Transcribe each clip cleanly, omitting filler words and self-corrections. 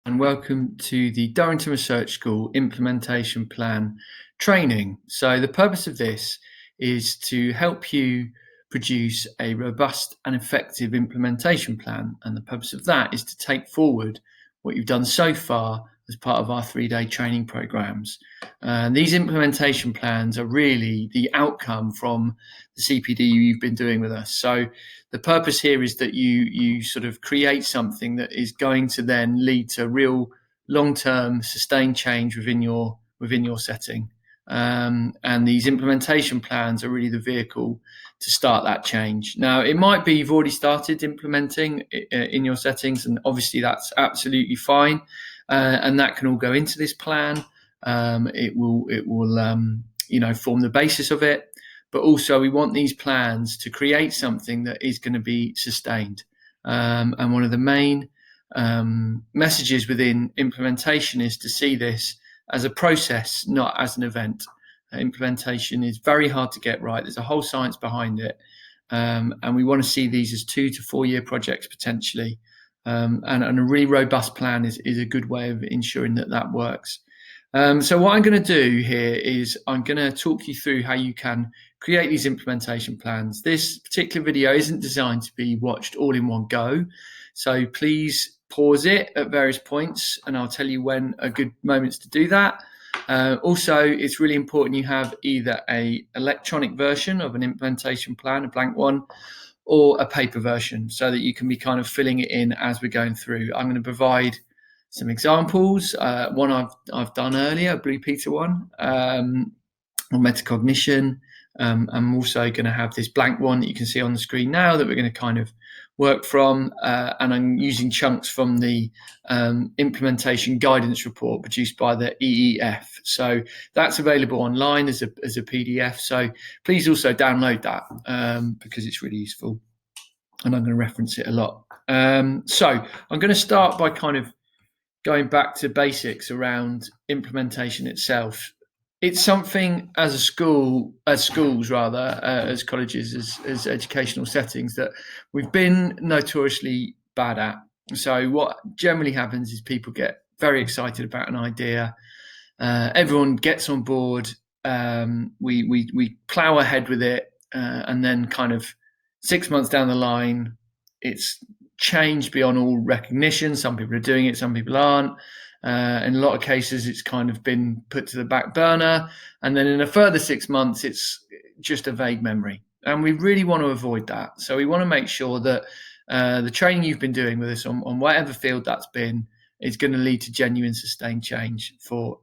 And welcome to the Durrington Research School Implementation Plan training. So the purpose of this is to help you produce a robust and effective implementation plan. And the purpose of that is to take forward what you've done so far as part of our 3-day training programs. These implementation plans are really the outcome from the CPD you've been doing with us. So the purpose here is that you sort of create something that is going to then lead to real long-term sustained change within your setting. And these implementation plans are really the vehicle to start that change. Now, it might be you've already started implementing in your settings, and obviously that's absolutely fine. And that can all go into this plan. It will form the basis of it. But also we want these plans to create something that is going to be sustained. And one of the main messages within implementation is to see this as a process, not as an event. Implementation is very hard to get right. There's a whole science behind it. And we want to see these as 2 to 4 year projects potentially. And a really robust plan is a good way of ensuring that works. So what I'm going to do here is I'm going to talk you through how you can create these implementation plans. This particular video isn't designed to be watched all in one go. So please pause it at various points and I'll tell you when are good moments to do that. Also, it's really important you have either an electronic version of an implementation plan, a blank one, or a paper version so that you can be kind of filling it in as we're going through. I'm going to provide some examples. One I've done earlier, a Blue Peter one, on metacognition. I'm also going to have this blank one that you can see on the screen now that we're going to kind of work from, and I'm using chunks from the Implementation Guidance Report produced by the EEF. So that's available online as a PDF. So please also download that because it's really useful, and I'm going to reference it a lot. So I'm going to start by kind of going back to basics around implementation itself. It's something as schools, as colleges, as educational settings that we've been notoriously bad at. So what generally happens is people get very excited about an idea. Everyone gets on board. We plow ahead with it, and then kind of 6 months down the line, it's changed beyond all recognition. Some people are doing it, some people aren't. In a lot of cases, it's kind of been put to the back burner. And then in a further 6 months, it's just a vague memory. And we really want to avoid that. So we want to make sure that the training you've been doing with us on whatever field that's been is going to lead to genuine sustained change for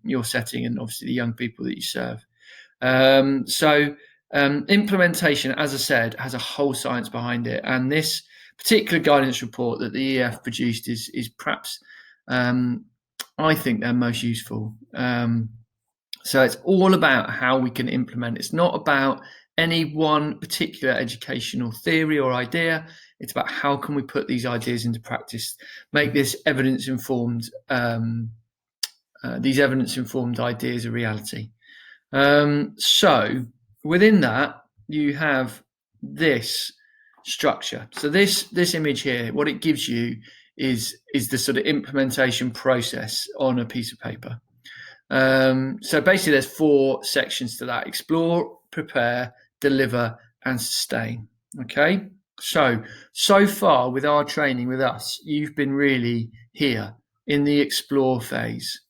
your setting and obviously the young people that you serve. Implementation, as I said, has a whole science behind it. And this particular guidance report that the EEF produced is perhaps, I think, they're most useful. So it's all about how we can implement. It's not about any one particular educational theory or idea. It's about how can we put these ideas into practice, make this evidence-informed, these evidence-informed ideas a reality. So within that, you have this structure. So this image here, what it gives you is the sort of implementation process on a piece of paper. So basically there's 4 sections to that: explore, prepare, deliver, and sustain. Okay, so far with our training with us, you've been really here in the explore phase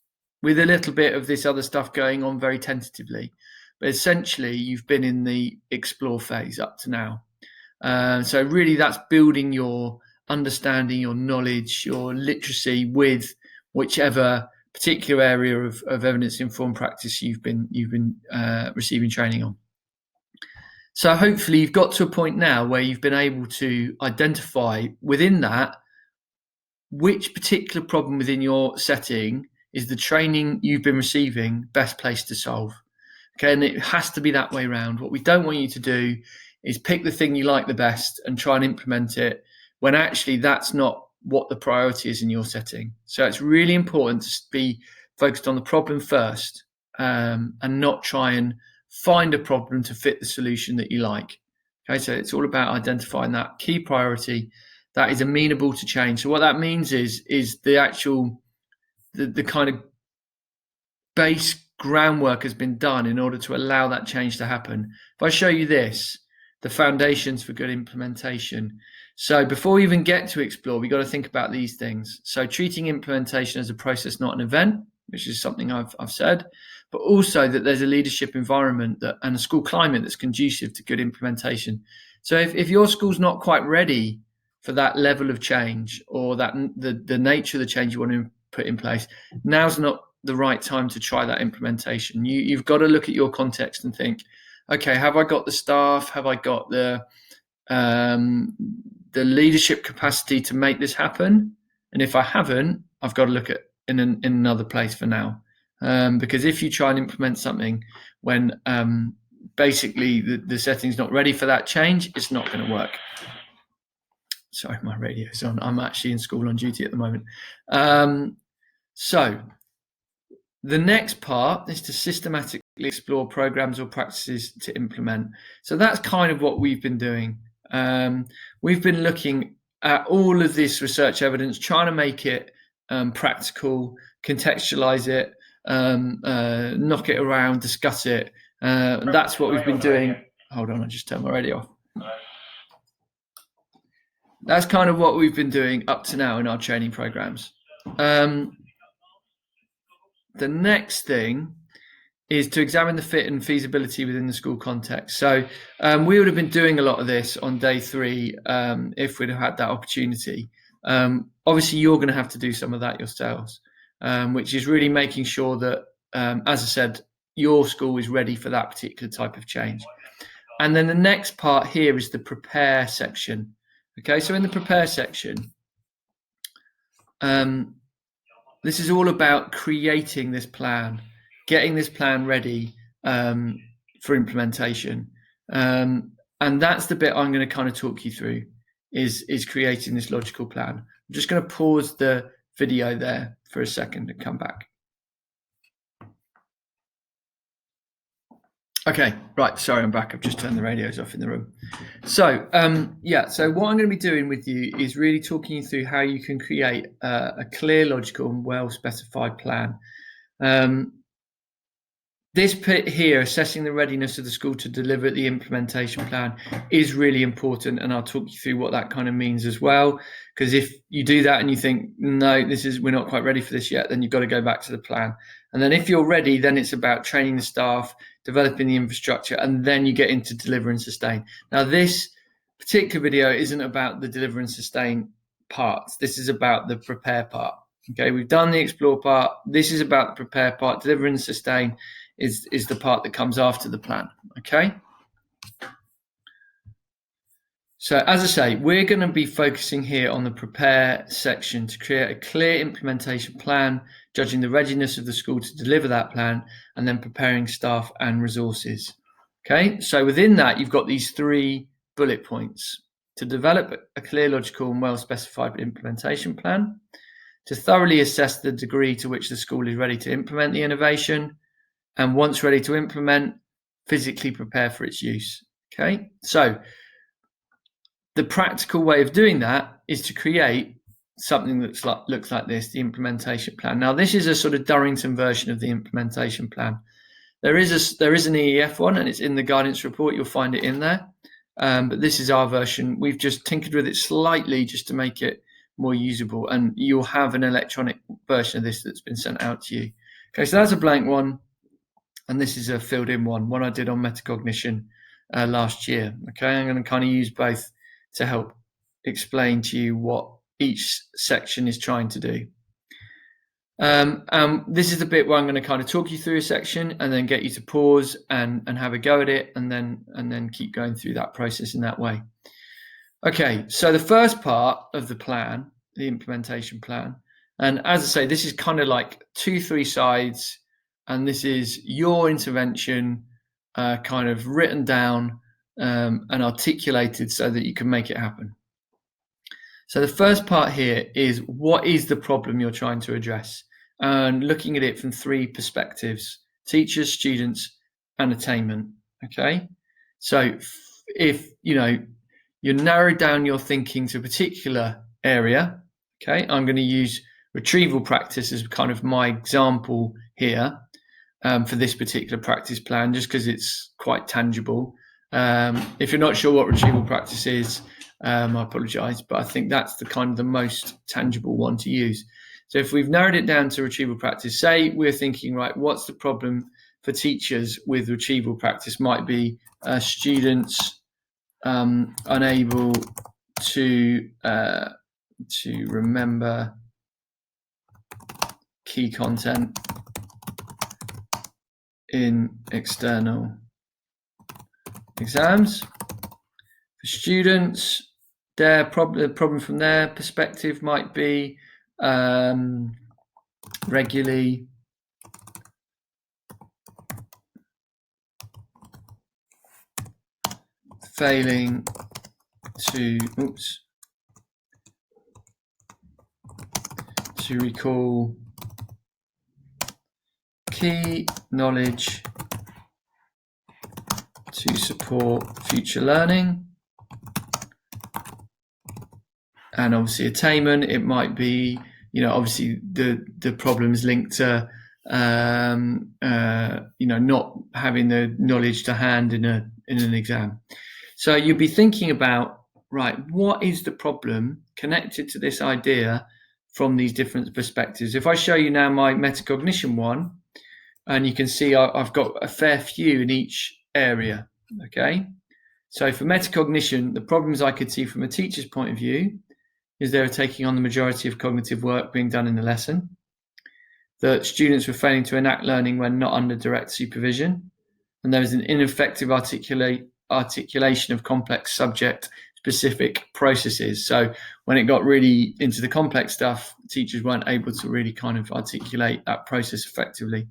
with a little bit of this other stuff going on very tentatively, but essentially you've been in the explore phase up to now. So really that's building your understanding, your knowledge, your literacy with whichever particular area of evidence-informed practice you've been receiving training on. So hopefully you've got to a point now where you've been able to identify within that which particular problem within your setting is the training you've been receiving best placed to solve. Okay, and it has to be that way around. What we don't want you to do is pick the thing you like the best and try and implement it when actually that's not what the priority is in your setting. So it's really important to be focused on the problem first, and not try and find a problem to fit the solution that you like. Okay, so it's all about identifying that key priority that is amenable to change. So what that means is the actual the kind of base groundwork has been done in order to allow that change to happen. If I show you this, the foundations for good implementation. So before we even get to explore, we've got to think about these things. So treating implementation as a process, not an event, which is something I've said, but also that there's a leadership environment and a school climate that's conducive to good implementation. So if your school's not quite ready for that level of change, or that the nature of the change you want to put in place, now's not the right time to try that implementation. You've got to look at your context and think, okay, have I got the staff? Have I got the leadership capacity to make this happen? And if I haven't, I've got to look at in another place for now. Because if you try and implement something when basically the setting's not ready for that change, it's not going to work. Sorry, my radio's on. I'm actually in school on duty at the moment. So the next part is to systematically explore programs or practices to implement. So that's kind of what we've been doing. We've been looking at all of this research evidence, trying to make it practical, contextualize it, knock it around, discuss it. And that's what we've been doing. Hold on, I just turned my radio off. That's kind of what we've been doing up to now in our training programs. The next thing is to examine the fit and feasibility within the school context. So we would have been doing a lot of this on day 3 if we'd have had that opportunity. Obviously, you're going to have to do some of that yourselves, which is really making sure that, as I said, your school is ready for that particular type of change. And then the next part here is the prepare section. Okay, so in the prepare section, this is all about creating this plan, getting this plan ready for implementation. And that's the bit I'm going to kind of talk you through, is creating this logical plan. I'm just going to pause the video there for a second and come back. Okay, right, sorry, I'm back. I've just turned the radios off in the room. So, so what I'm going to be doing with you is really talking you through how you can create a clear, logical, and well-specified plan. This bit here, assessing the readiness of the school to deliver the implementation plan, is really important, and I'll talk you through what that kind of means as well. Because if you do that and you think, no, we're not quite ready for this yet, then you've got to go back to the plan. And then if you're ready, then it's about training the staff, developing the infrastructure, and then you get into deliver and sustain. Now, this particular video isn't about the deliver and sustain parts. This is about the prepare part. Okay, we've done the explore part. This is about the prepare part. Deliver and sustain is the part that comes after the plan. Okay. So as I say, we're going to be focusing here on the prepare section to create a clear implementation plan, judging the readiness of the school to deliver that plan, and then preparing staff and resources. Okay, so within that, you've got these 3 bullet points: to develop a clear, logical, and well-specified implementation plan, to thoroughly assess the degree to which the school is ready to implement the innovation, and once ready to implement, physically prepare for its use. Okay, so the practical way of doing that is to create something that looks like this, the implementation plan. Now, this is a sort of Durrington version of the implementation plan. There is an EEF one, and it's in the guidance report. You'll find it in there. But this is our version. We've just tinkered with it slightly just to make it more usable, and you'll have an electronic version of this that's been sent out to you. Okay, so that's a blank one, and this is a filled in one I did on metacognition last year. Okay, I'm going to kind of use both to help explain to you what each section is trying to do. This is the bit where I'm going to kind of talk you through a section and then get you to pause and have a go at it, and then keep going through that process in that way. Okay, so the first part of the plan, the implementation plan, and as I say, this is kind of like 2-3 sides, and this is your intervention kind of written down and articulated so that you can make it happen. So the first part here is, what is the problem you're trying to address? And looking at it from 3 perspectives: teachers, students, and attainment. Okay, so if you narrow down your thinking to a particular area. Okay, I'm going to use retrieval practice as kind of my example here for this particular practice plan, just because it's quite tangible. If you're not sure what retrieval practice is, I apologise, but I think that's the most tangible one to use. So if we've narrowed it down to retrieval practice, say we're thinking, right, what's the problem for teachers with retrieval practice? Might be students unable to remember key content in external exams. For students, the problem from their perspective might be regularly failing to recall key knowledge to support future learning. And obviously attainment, it might be, obviously the problems linked to not having the knowledge to hand in an exam. So you'll be thinking about, right, what is the problem connected to this idea from these different perspectives? If I show you now my metacognition one, and you can see I've got a fair few in each area, okay? So for metacognition, the problems I could see from a teacher's point of view is they were taking on the majority of cognitive work being done in the lesson, that students were failing to enact learning when not under direct supervision, and there was an ineffective articulation of complex subject-specific processes. So when it got really into the complex stuff, teachers weren't able to really kind of articulate that process effectively.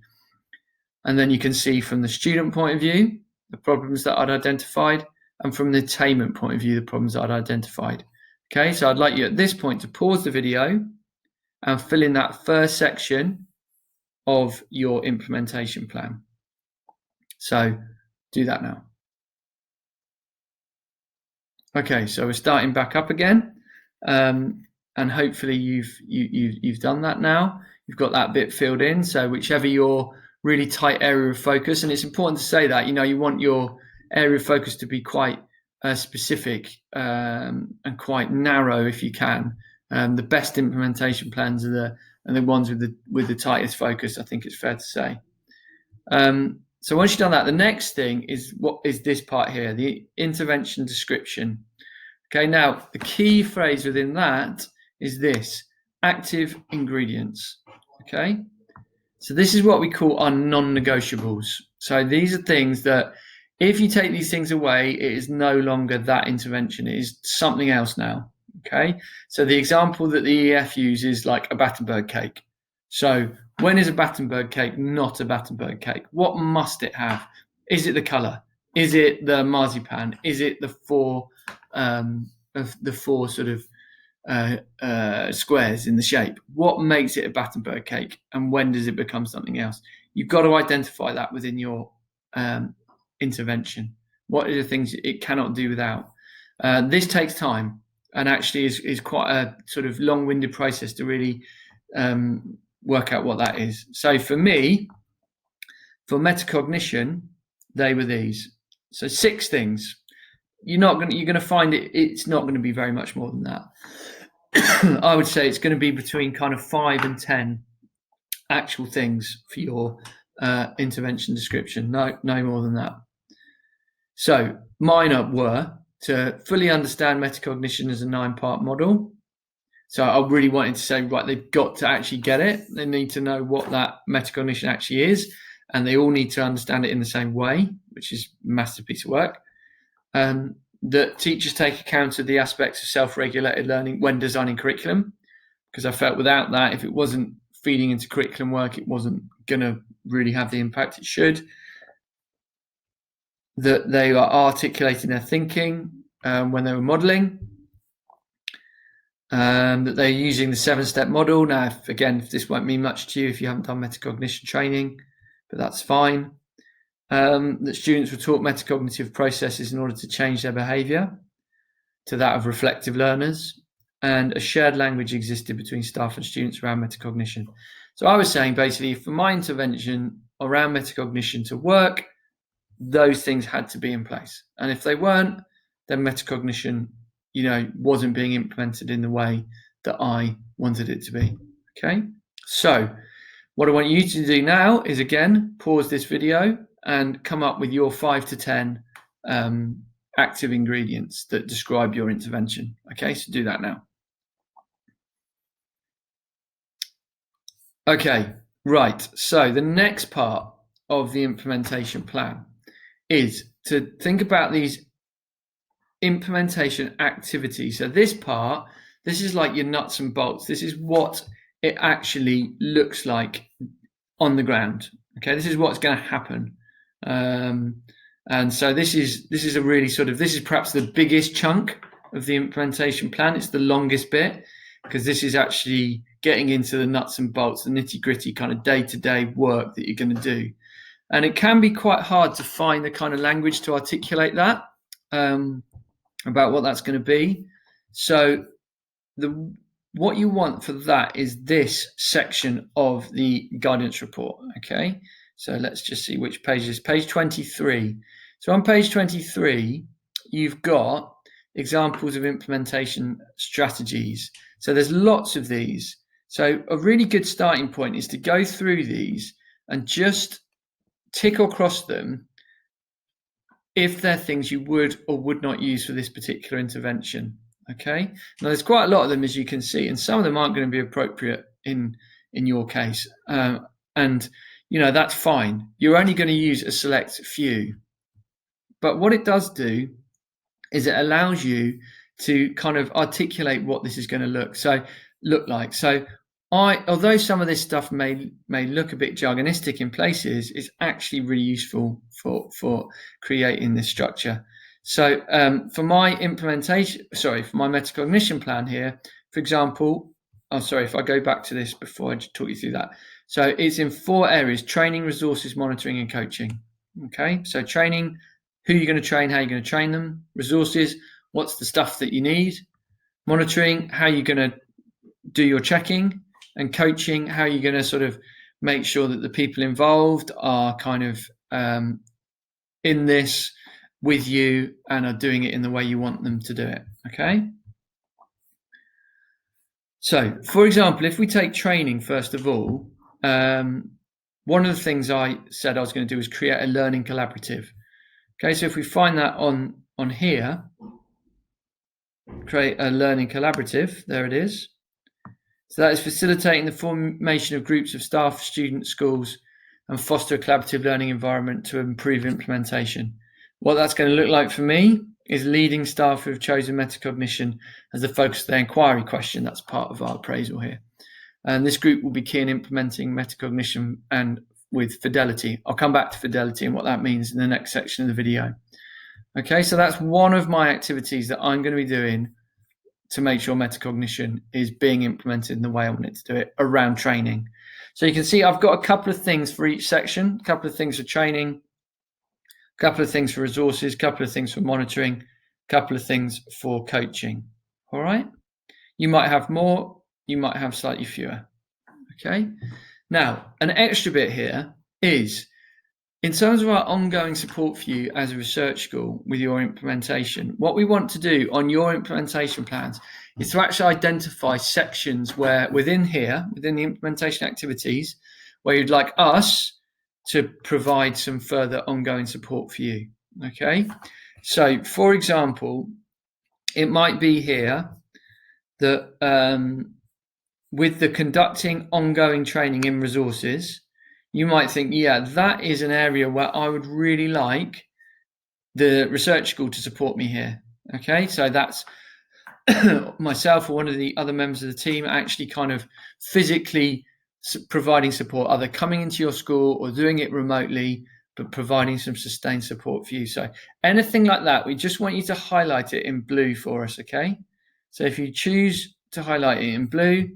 And then you can see from the student point of view, the problems that I'd identified, and from the attainment point of view, the problems that I'd identified. Okay, so I'd like you at this point to pause the video and fill in that first section of your implementation plan. So do that now. Okay, so we're starting back up again, and hopefully you've done that now. You've got that bit filled in. So whichever your really tight area of focus, and it's important to say that you want your area of focus to be quite specific and quite narrow if you can. The best implementation plans are the ones with the tightest focus, I think it's fair to say. So once you've done that, the next thing is what is this part here, the intervention description. Okay, now the key phrase within that is this: active ingredients. Okay, so this is what we call our non-negotiables. So these are things that if you take these things away, it is no longer that intervention, it is something else now. Okay, so the example that the EEF uses, like a Battenberg cake. So when is a Battenberg cake not a Battenberg cake? What must it have? Is it the colour? Is it the marzipan? Is it the four sort of squares in the shape? What makes it a Battenberg cake, and when does it become something else? You've got to identify that within your intervention. What are the things it cannot do without? This takes time, and actually is quite a sort of long-winded process to really work out what that is. So for me, for metacognition, they were these. So 6 things. You're going to find it's not going to be very much more than that. I would say it's going to be between kind of 5 and 10 actual things for your intervention description. No more than that. So mine were to fully understand metacognition as a 9-part model. So I really wanted to say, right, they've got to actually get it. They need to know what that metacognition actually is, and they all need to understand it in the same way, which is a massive piece of work. That teachers take account of the aspects of self-regulated learning when designing curriculum, because I felt without that, if it wasn't feeding into curriculum work, it wasn't going to really have the impact it should. That they are articulating their thinking when they were modelling. That they're using the 7-step model. Now, if this won't mean much to you if you haven't done metacognition training, but that's fine. That students were taught metacognitive processes in order to change their behaviour. to that of reflective learners, and a shared language existed between staff and students around metacognition. So I was saying basically for my intervention around metacognition to work, those things had to be in place. And if they weren't, then metacognition, wasn't being implemented in the way that I wanted it to be. Okay. So what I want you to do now is, again, pause this video and come up with your 5 to 10 active ingredients that describe your intervention. Okay, so do that now. Okay, right. So the next part of the implementation plan is to think about these implementation activities. So this is like your nuts and bolts. This is what it actually looks like on the ground. Okay, this is what's going to happen. And so this is a really this is perhaps the biggest chunk of the implementation plan. It's the longest bit because this is actually getting into the nuts and bolts, the nitty-gritty kind of day-to-day work that you're going to do. And it can be quite hard to find the kind of language to articulate that about what that's going to be. So what you want for that is this section of the guidance report. Okay, so let's just see which page is page 23. So on page 23, you've got examples of implementation strategies. So there's lots of these. So a really good starting point is to go through these and just tick across them if they're things you would or would not use for this particular intervention. Okay, now there's quite a lot of them, as you can see, and some of them aren't going to be appropriate in your case, and that's fine. You're only going to use a select few, but what it does do is it allows you to kind of articulate what this is going to look like. So although some of this stuff may look a bit jargonistic in places, it's actually really useful for creating this structure. So for my metacognition plan here, for example, if I go back to this before I just talk you through that. So it's in 4 areas: training, resources, monitoring, and coaching. Okay, so training, who you're going to train, how you're going to train them. Resources, what's the stuff that you need. Monitoring, how you're going to do your checking. And coaching, how you're going to sort of make sure that the people involved are kind of in this with you and are doing it in the way you want them to do it. Okay. So, for example, if we take training first of all, one of the things I said I was going to do is create a learning collaborative. Okay, so if we find that on here, create a learning collaborative, there it is. So that is facilitating the formation of groups of staff, students, schools, and foster a collaborative learning environment to improve implementation. What that's going to look like for me is leading staff who have chosen metacognition as the focus of their inquiry question. That's part of our appraisal here. And this group will be key in implementing metacognition and with fidelity. I'll come back to fidelity and what that means in the next section of the video. Okay, so that's one of my activities that I'm going to be doing to make sure metacognition is being implemented in the way I want it to do it around training. So you can see I've got a couple of things for each section, a couple of things for training, a couple of things for resources, a couple of things for monitoring, a couple of things for coaching. All right. You might have more, you might have slightly fewer. Okay. Now, an extra bit here is in terms of our ongoing support for you as a research school with your implementation, what we want to do on your implementation plans is to actually identify sections where within the implementation activities, where you'd like us to provide some further ongoing support for you. Okay. So for example, it might be here that with the conducting ongoing training in resources, you might think, yeah, that is an area where I would really like the research school to support me here. Okay, so that's myself or one of the other members of the team actually kind of physically providing support, either coming into your school or doing it remotely, but providing some sustained support for you. So anything like that, we just want you to highlight it in blue for us, okay? So if you choose to highlight it in blue,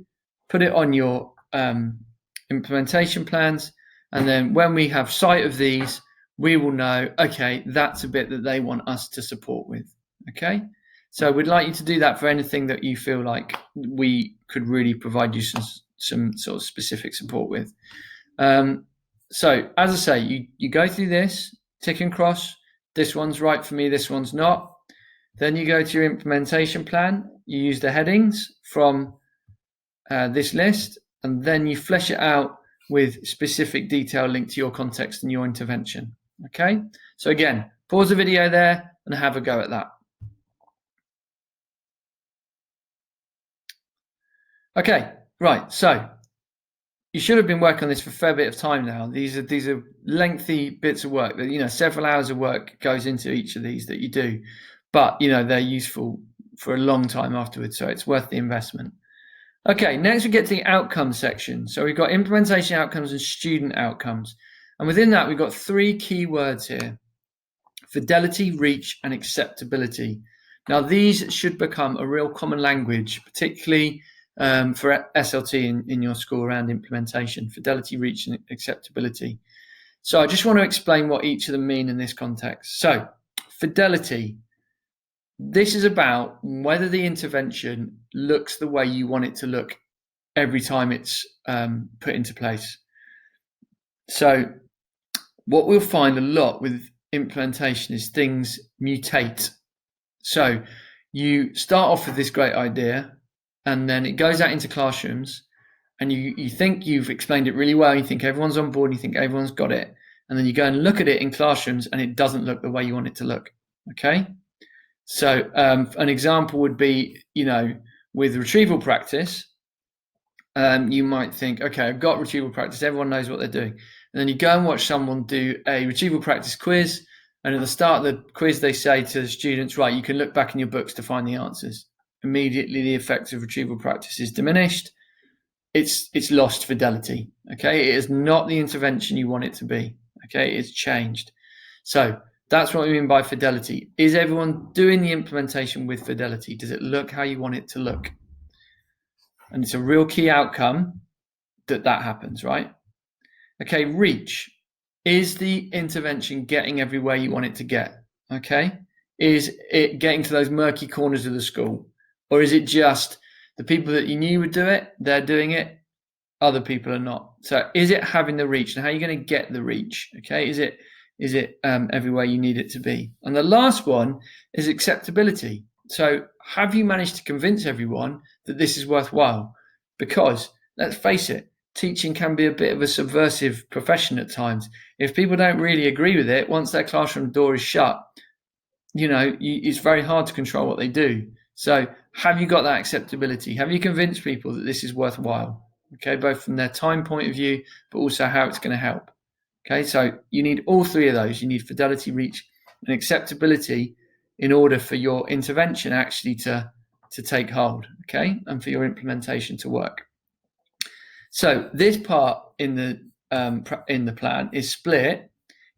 put it on your implementation plans, and then when we have sight of these, we will know, okay, that's a bit that they want us to support with, okay? So we'd like you to do that for anything that you feel like we could really provide you some sort of specific support with. So as I say, you go through this, tick and cross, this one's right for me, this one's not. Then you go to your implementation plan, you use the headings from this list, and then you flesh it out with specific detail linked to your context and your intervention. Okay, so again, pause the video there and have a go at that. Okay, right, so you should have been working on this for a fair bit of time now. These are lengthy bits of work that, several hours of work goes into each of these that you do, but they're useful for a long time afterwards, so it's worth the investment. Okay, next we get to the outcomes section. So we've got implementation outcomes and student outcomes, and within that we've got 3 key words here: fidelity, reach, and acceptability. Now these should become a real common language, particularly for SLT in your school around implementation: fidelity, reach, and acceptability. So I just want to explain what each of them mean in this context. So fidelity, this is about whether the intervention looks the way you want it to look every time it's put into place. So what we'll find a lot with implementation is things mutate. So you start off with this great idea, and then it goes out into classrooms, and you think you've explained it really well, you think everyone's on board, you think everyone's got it, and then you go and look at it in classrooms and it doesn't look the way you want it to look. Okay, so an example would be, with retrieval practice, you might think, okay, I've got retrieval practice, everyone knows what they're doing, and then you go and watch someone do a retrieval practice quiz, and at the start of the quiz they say to the students, right, you can look back in your books to find the answers. Immediately the effect of retrieval practice is diminished. It's lost fidelity. Okay, it is not the intervention you want it to be. Okay, it's changed. So that's what we mean by fidelity. Is everyone doing the implementation with fidelity? Does it look how you want it to look? And it's a real key outcome that happens, right? Okay, reach. Is the intervention getting everywhere you want it to get? Okay, is it getting to those murky corners of the school? Or is it just the people that you knew would do it, they're doing it, other people are not? So is it having the reach, and how are you going to get the reach? Okay, is it everywhere you need it to be? And the last one is acceptability. So have you managed to convince everyone that this is worthwhile? Because let's face it, teaching can be a bit of a subversive profession at times. If people don't really agree with it, once their classroom door is shut, it's very hard to control what they do. So have you got that acceptability? Have you convinced people that this is worthwhile? Okay, both from their time point of view, but also how it's going to help. Okay, so you need all 3 of those. You need fidelity, reach, and acceptability in order for your intervention actually to take hold, okay, and for your implementation to work. So this part in the plan is split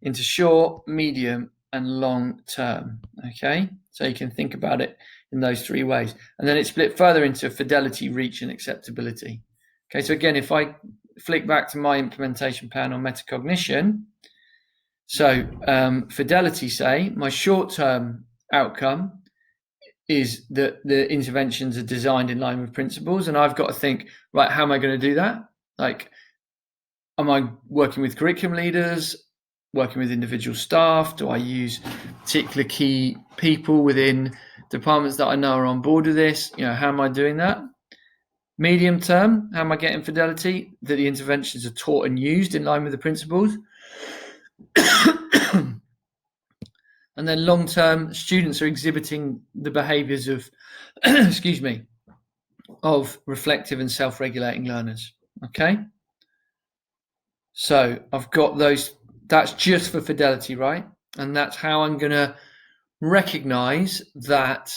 into short, medium, and long term. Okay, so you can think about it in those 3 ways, and then it's split further into fidelity, reach, and acceptability. Okay, so again, if I flick back to my implementation plan on metacognition, so fidelity, say my short-term outcome is that the interventions are designed in line with principles, and I've got to think, right, how am I going to do that? Like, am I working with curriculum leaders, working with individual staff? Do I use particular key people within departments that I know are on board with this? How am I doing that? Medium term, how am I getting fidelity? That the interventions are taught and used in line with the principles. And then long term, students are exhibiting the behaviours of, of reflective and self-regulating learners. Okay. So I've got those, that's just for fidelity, right? And that's how I'm going to recognize that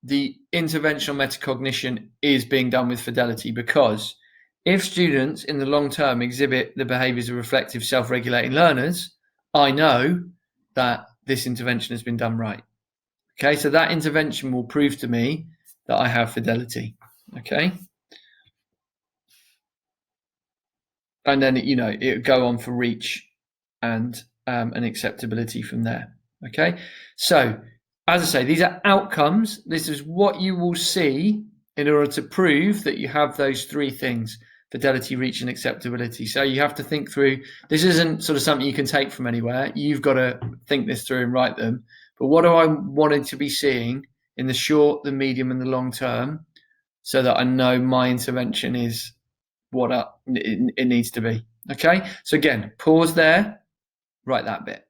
the interventional metacognition is being done with fidelity, because if students in the long term exhibit the behaviours of reflective, self-regulating learners, I know that this intervention has been done right. Okay, so that intervention will prove to me that I have fidelity. Okay. And then, it would go on for reach and acceptability from there. Okay, so as I say, these are outcomes. This is what you will see in order to prove that you have those three things: fidelity, reach, and acceptability. So you have to think through, this isn't sort of something you can take from anywhere. You've got to think this through and write them. But what do I want to be seeing in the short, the medium, and the long term, so that I know my intervention is what it needs to be? Okay, so again, pause there, write that bit.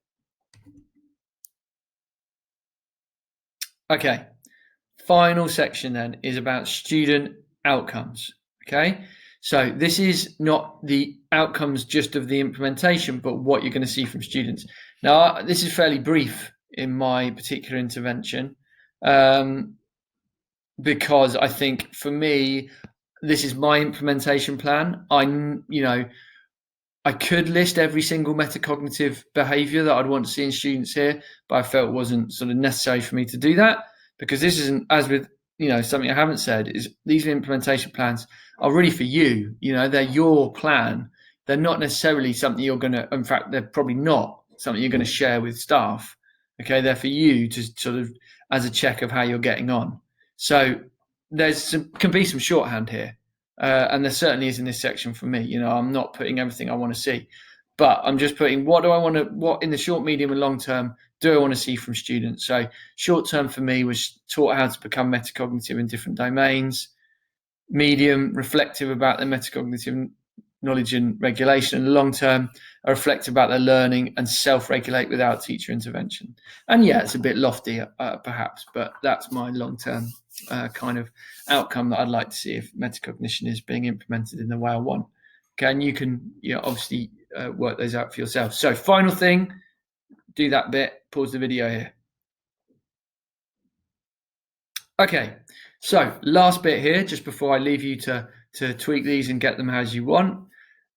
Okay, final section then is about student outcomes. Okay, so this is not the outcomes just of the implementation, but what you're going to see from students. Now, this is fairly brief in my particular intervention, because I think for me, this is my implementation plan. I could list every single metacognitive behaviour that I'd want to see in students here, but I felt it wasn't sort of necessary for me to do that, because this isn't, as with something I haven't said, is these implementation plans are really for you. They're your plan. They're not necessarily something you're going to, in fact, they're probably not something you're going to share with staff. Okay, they're for you to sort of as a check of how you're getting on. So can be some shorthand here. And there certainly is in this section for me. I'm not putting everything I want to see, but I'm just putting what in the short, medium, and long term do I want to see from students. So short term for me was taught how to become metacognitive in different domains. Medium, reflective about their metacognitive knowledge and regulation. And long term, are reflective about their learning and self-regulate without teacher intervention. And yeah, it's a bit lofty perhaps, but that's my long term kind of outcome that I'd like to see if metacognition is being implemented in the way I want. Okay, and you can obviously work those out for yourself. So final thing, do that bit, pause the video here. Okay, so last bit here, just before I leave you to tweak these and get them as you want.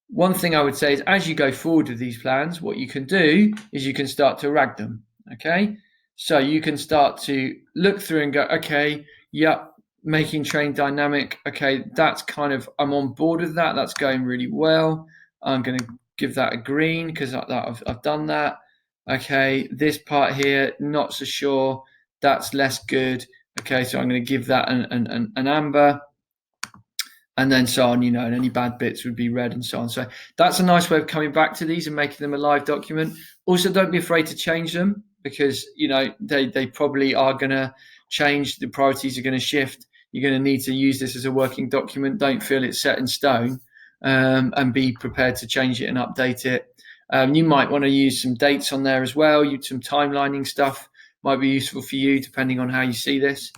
One thing I would say is, as you go forward with these plans, what you can do is you can start to rag them. Okay, so you can start to look through and go, okay, yep, making training dynamic. Okay, that's kind of, I'm on board with that. That's going really well. I'm going to give that a green because I've done that. Okay, this part here, not so sure. That's less good. Okay, so I'm going to give that an amber. And then so on, and any bad bits would be red and so on. So that's a nice way of coming back to these and making them a live document. Also, don't be afraid to change them, because, they probably are going to change. The priorities are going to shift. You're going to need to use this as a working document. Don't feel it's set in stone, and be prepared to change it and update it. You might want to use some dates on there as well. Some timelining stuff might be useful for you, depending on how you see this.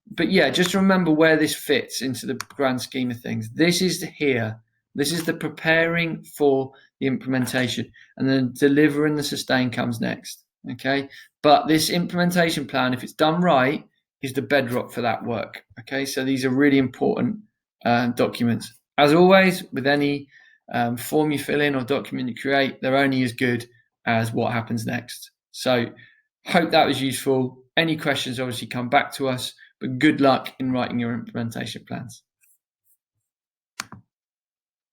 But yeah, just remember where this fits into the grand scheme of things. This is here. This is the preparing for the implementation, and then deliver and the sustain comes next. Okay, but this implementation plan, if it's done right, is the bedrock for that work. Okay, so these are really important documents. As always, with any form you fill in or document you create, they're only as good as what happens next. So hope that was useful. Any questions, obviously come back to us, but good luck in writing your implementation plans.